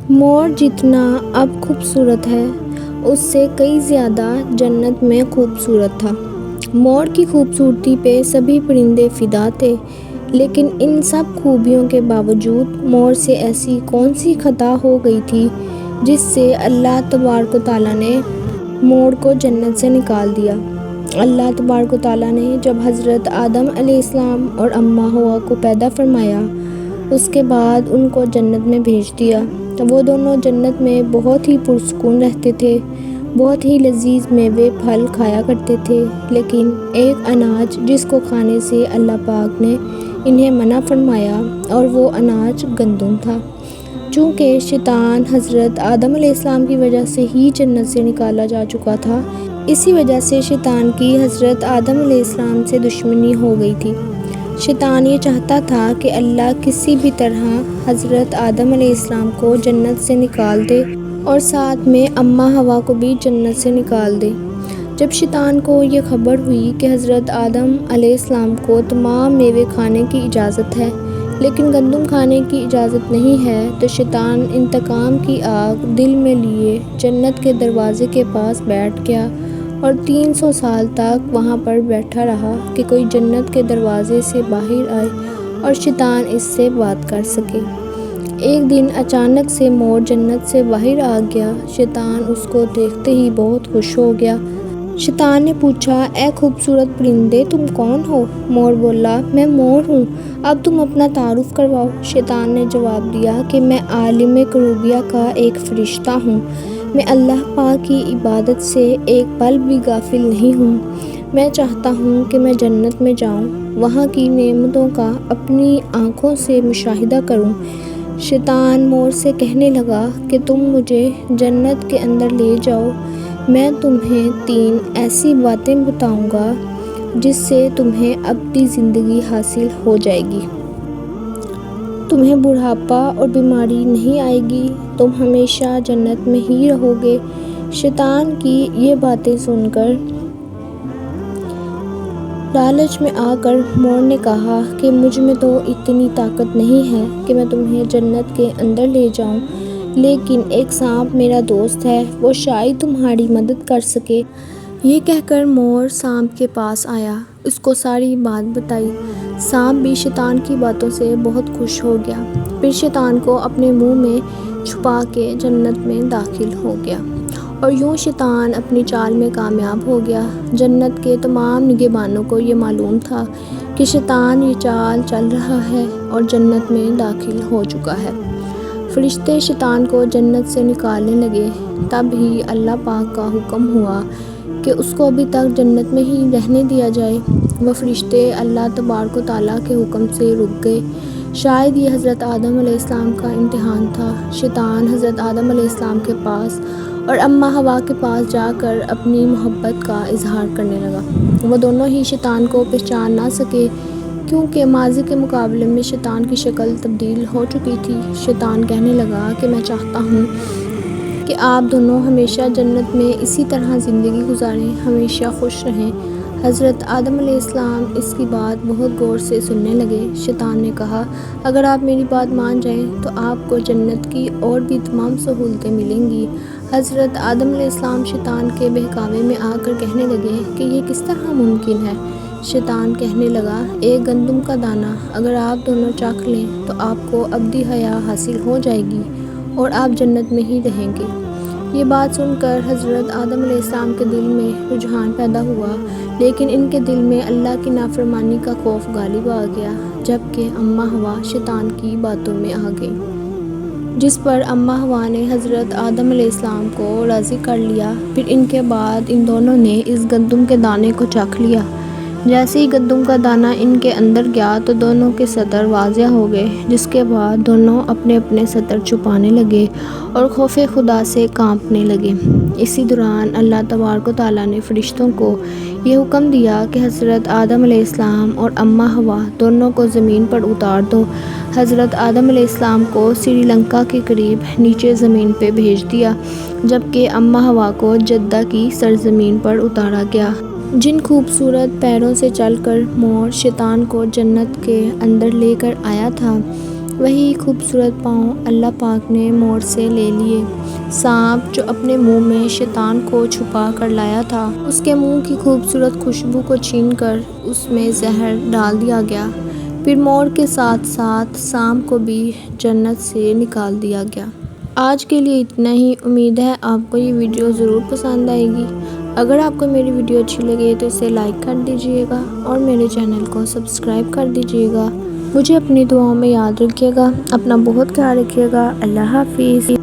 مور جتنا اب خوبصورت ہے اس سے کئی زیادہ جنت میں خوبصورت تھا۔ مور کی خوبصورتی پہ سبھی پرندے فدا تھے، لیکن ان سب خوبیوں کے باوجود مور سے ایسی کون سی خطا ہو گئی تھی جس سے اللہ تبارک و تعالیٰ نے مور کو جنت سے نکال دیا۔ اللہ تبارک و تعالیٰ نے جب حضرت آدم علیہ السلام اور اماں حوا کو پیدا فرمایا، اس کے بعد ان کو جنت میں بھیج دیا۔ وہ دونوں جنت میں بہت ہی پرسکون رہتے تھے، بہت ہی لذیذ میوے پھل کھایا کرتے تھے، لیکن ایک اناج جس کو کھانے سے اللہ پاک نے انہیں منع فرمایا اور وہ اناج گندم تھا۔ چونکہ شیطان حضرت آدم علیہ السلام کی وجہ سے ہی جنت سے نکالا جا چکا تھا، اسی وجہ سے شیطان کی حضرت آدم علیہ السلام سے دشمنی ہو گئی تھی۔ شیطان یہ چاہتا تھا کہ اللہ کسی بھی طرح حضرت آدم علیہ السلام کو جنت سے نکال دے اور ساتھ میں اماں حوا کو بھی جنت سے نکال دے۔ جب شیطان کو یہ خبر ہوئی کہ حضرت آدم علیہ السلام کو تمام میوے کھانے کی اجازت ہے لیکن گندم کھانے کی اجازت نہیں ہے، تو شیطان انتقام کی آگ دل میں لیے جنت کے دروازے کے پاس بیٹھ گیا اور 300 سال تک وہاں پر بیٹھا رہا کہ کوئی جنت کے دروازے سے باہر آئے اور شیطان اس سے بات کر سکے۔ ایک دن اچانک سے مور جنت سے باہر آ گیا۔ شیطان اس کو دیکھتے ہی بہت خوش ہو گیا۔ شیطان نے پوچھا، اے خوبصورت پرندے، تم کون ہو؟ مور بولا، میں مور ہوں، اب تم اپنا تعارف کرواؤ۔ شیطان نے جواب دیا کہ میں عالم کروبیہ کا ایک فرشتہ ہوں، میں اللہ پاک کی عبادت سے ایک پل بھی غافل نہیں ہوں۔ میں چاہتا ہوں کہ میں جنت میں جاؤں، وہاں کی نعمتوں کا اپنی آنکھوں سے مشاہدہ کروں۔ شیطان مور سے کہنے لگا کہ تم مجھے جنت کے اندر لے جاؤ، میں تمہیں 3 ایسی باتیں بتاؤں گا جس سے تمہیں ابدی زندگی حاصل ہو جائے گی۔ تمہیں بڑھاپا اور بیماری نہیں آئے گی، تم ہمیشہ جنت میں ہی رہو گے۔ شیطان کی یہ باتیں سن کر لالچ میں آ کر مور نے کہا کہ مجھ میں تو اتنی طاقت نہیں ہے کہ میں تمہیں جنت کے اندر لے جاؤں، لیکن ایک سانپ میرا دوست ہے، وہ شاید تمہاری مدد کر سکے۔ یہ کہہ کر مور سانپ کے پاس آیا، اس کو ساری بات بتائی۔ سانپ بھی شیطان کی باتوں سے بہت خوش ہو گیا، پھر شیطان کو اپنے منہ میں چھپا کے جنت میں داخل ہو گیا اور یوں شیطان اپنی چال میں کامیاب ہو گیا۔ جنت کے تمام نگہبانوں کو یہ معلوم تھا کہ شیطان یہ چال چل رہا ہے اور جنت میں داخل ہو چکا ہے۔ فرشتے شیطان کو جنت سے نکالنے لگے، تب ہی اللہ پاک کا حکم ہوا کہ اس کو ابھی تک جنت میں ہی رہنے دیا جائے۔ وہ فرشتے اللہ تبارک و تعالیٰ کے حکم سے رک گئے۔ شاید یہ حضرت آدم علیہ السلام کا امتحان تھا۔ شیطان حضرت آدم علیہ السلام کے پاس اور اماں حوا کے پاس جا کر اپنی محبت کا اظہار کرنے لگا۔ وہ دونوں ہی شیطان کو پہچان نہ سکے کیونکہ ماضی کے مقابلے میں شیطان کی شکل تبدیل ہو چکی تھی۔ شیطان کہنے لگا کہ میں چاہتا ہوں کہ آپ دونوں ہمیشہ جنت میں اسی طرح زندگی گزاریں، ہمیشہ خوش رہیں۔ حضرت آدم علیہ السلام اس کی بات بہت غور سے سننے لگے۔ شیطان نے کہا، اگر آپ میری بات مان جائیں تو آپ کو جنت کی اور بھی تمام سہولتیں ملیں گی۔ حضرت آدم علیہ السلام شیطان کے بہکاوے میں آ کر کہنے لگے کہ یہ کس طرح ممکن ہے؟ شیطان کہنے لگا، ایک گندم کا دانہ اگر آپ دونوں چکھ لیں تو آپ کو ابدی حیات حاصل ہو جائے گی اور آپ جنت میں ہی رہیں گے۔ یہ بات سن کر حضرت آدم علیہ السلام کے دل میں رجحان پیدا ہوا، لیکن ان کے دل میں اللہ کی نافرمانی کا خوف غالب آ گیا، جبکہ اماں حوا شیطان کی باتوں میں آ گئیں، جس پر اماں حوا نے حضرت آدم علیہ السلام کو راضی کر لیا۔ پھر ان کے بعد ان دونوں نے اس گندم کے دانے کو چکھ لیا۔ جیسے ہی گندم کا دانہ ان کے اندر گیا تو دونوں کے سطر واضح ہو گئے، جس کے بعد دونوں اپنے اپنے سطر چھپانے لگے اور خوف خدا سے کانپنے لگے۔ اسی دوران اللہ تبارک و تعالیٰ نے فرشتوں کو یہ حکم دیا کہ حضرت آدم علیہ السلام اور اماں حوا دونوں کو زمین پر اتار دو۔ حضرت آدم علیہ السلام کو سری لنکا کے قریب نیچے زمین پہ بھیج دیا، جبکہ اماں حوا کو جدہ کی سرزمین پر اتارا گیا۔ جن خوبصورت پیروں سے چل کر مور شیطان کو جنت کے اندر لے کر آیا تھا، وہی خوبصورت پاؤں اللہ پاک نے مور سے لے لیے۔ سانپ جو اپنے منہ میں شیطان کو چھپا کر لایا تھا، اس کے منہ کی خوبصورت خوشبو کو چھین کر اس میں زہر ڈال دیا گیا۔ پھر مور کے ساتھ ساتھ سانپ کو بھی جنت سے نکال دیا گیا۔ آج کے لیے اتنا ہی۔ امید ہے آپ کو یہ ویڈیو ضرور پسند آئے گی۔ اگر آپ کو میری ویڈیو اچھی لگے تو اسے لائک کر دیجئے گا اور میرے چینل کو سبسکرائب کر دیجئے گا۔ مجھے اپنی دعاؤں میں یاد رکھیے گا۔ اپنا بہت خیال رکھیے گا۔ اللہ حافظ۔